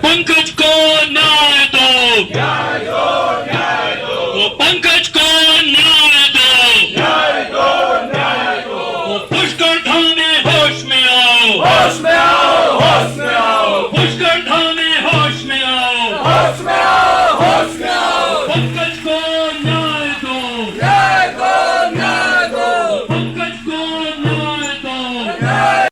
पंकज को न्याय दो, पंकज को न्याय दो, पुष्कर धामे होश में आओ, होश में आओ, होश में आओ, पुष्कर धामे होश में आओ, होश में आओ, होश में आओ, पंकज को न्याय दो, न्याय दो, न्याय दो, पंकज को न्याय दो। न्याय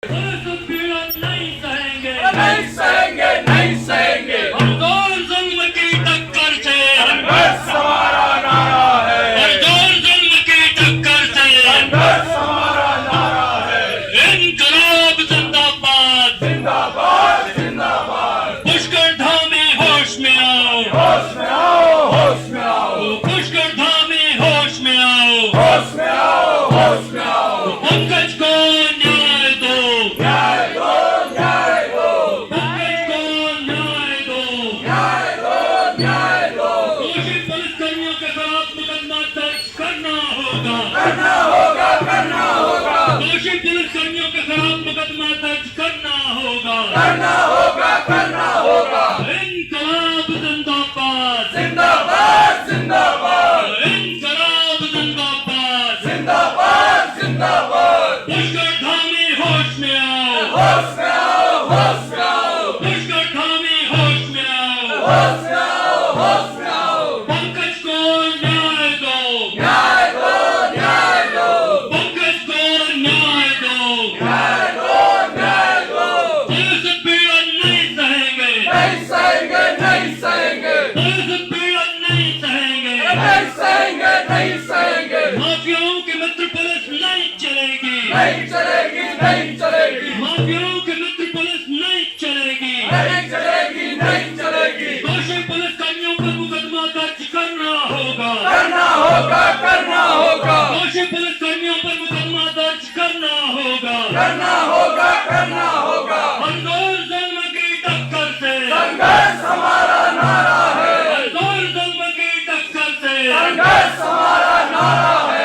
पुलिस उत्पीड़न नहीं सहेंगे, नहीं सहेंगे, नहीं सहेंगे। हरदौर जुल्म की टक्कर से, संघर्ष हमारा नारा है, हरदौर जुल्म की टक्कर से, संघर्ष हमारा नारा है। इनकलाब जिंदाबाद, जिंदाबाद, जिंदाबाद, पुष्कर धामे होश में आओ, होश में आओ, होश में आओ, पुष्कर धामे होश में आओ, होश में आओ, होश में आओ। पंकज को न्याय दो, न्याय दो, न्याय दो, पंकज को न्याय दो, न्याय दो, न्याय दो। दोषी पुलिसकर्मियों के खिलाफ मुकदमा दर्ज करना होगा, करना होगा, करना होगा, दोषी पुलिसकर्मियों के खिलाफ मुकदमा दर्ज करना होगा, करना होगा, करना होगा। इनकलाब जिंदाबाद, जिंदाबाद, जिंदाबाद, इनकलाब जिंदाबाद, जिंदाबाद, जिंदाबाद। पुष्कर धामे होश में आओ, होश में आओ, होश में आओ, पुष्कर धामे होश में आओ, होश में आओ, होश में आओ। पंकज को न्याय दो, न्याय दो, न्याय दो, पंकज को न्याय दो, न्याय दो, न्याय दो। पुलिस उत्पीड़न नहीं सहेंगे, नहीं सहेंगे, नहीं सहेंगे, पुलिस उत्पीड़न नहीं सहेंगे, नहीं सहेंगे, नहीं सहेंगे। माफियाओं की मित्र पुलिस नहीं चलेगी, नहीं चलेगी, नहीं चलेगी, माफियाओं की मित्र पुलिस नहीं चलेगी, नहीं चलेगी, नहीं चलेगी। दोषी पुलिसकर्मियों पर मुकदमा दर्ज करना होगा, करना होगा, करना होगा, दोषी पुलिसकर्मियों पर मुकदमा दर्ज करना होगा, करना होगा, करना होगा। हरदौर जुल्म की टक्कर से, संघर्ष हमारा नारा है, हरदौर जुल्म की टक्कर से, संघर्ष हमारा नारा है।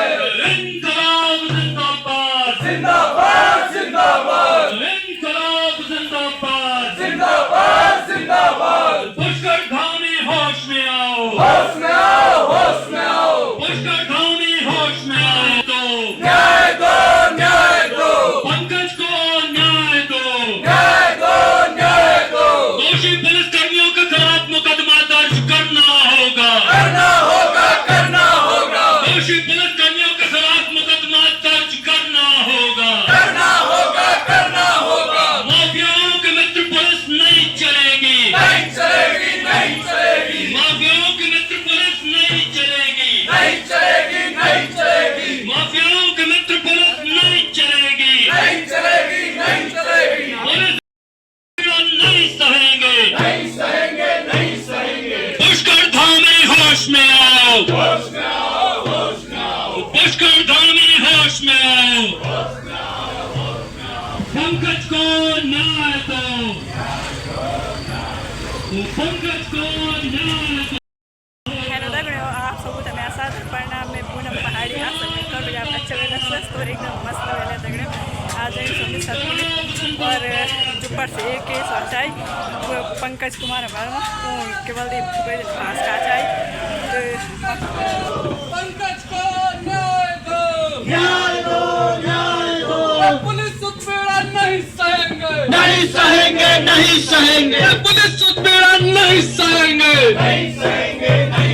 इनकलाब जिंदाबाद, जिंदाबाद, जिंदाबाद, इनकलाब जिंदाबाद, जिंदाबाद, जिंदाबाद। पुष्कर धामे होश में आओ, होश में आओ, होश में आओ, पुष्कर धामे होश में आओ, तो न्याय दो, न्याय दो, पंकज को न्याय दो, न्याय दो, न्याय दो। दोषी पुलिसकर्मियों के खिलाफ मुकदमा दर्ज करना होगा, करना होगा, करना होगा, दोषी पुलिसकर्मियों के खिलाफ मुकदमा दर्ज करना होगा, करना होगा, करना होगा। माफियाओं के मित्र पुलिस नहीं चलेगी, नहीं चलेगी, नहीं चलेगी, माफियाओं की मित्र पुलिस नहीं चलेगी, नहीं चलेगी, नहीं चलेगी, माफियाओं की मित्र पुलिस नहीं चलेगी, नहीं चलेगी, नहीं चलेगी। पुलिस उत्पीड़न नहीं सहेंगे, नहीं सहेंगे, नहीं सहेंगे। पुष्कर धामे होश में आओ, होश में आओ, होश में आओ, पुष्कर धामे होश में आओ, पंकज को न्याय दो, पंकज को न्याय दो। हेलो दगड़ियों, आप सबको तो मेरा सादर प्रणाम। मैं पूनम पहाड़ी आप सबके कर भी आप अच्छा वेला स्वस्थ और एकदम मस्त वेला दगड़ियों। आज आई सबके साथ और जुपर से एक केस हटाई पंकज कुमार हमारा केवल फांस का चाहिए पंकज को न्याय दो, न्याय दो, न्याय दो। पुलिस उत्पीड़न नहीं सहेंगे, नहीं सहेंगे, नहीं सहेंगे, पुलिस उत्पीड़न नहीं सहेंगे, नहीं सहेंगे, नहीं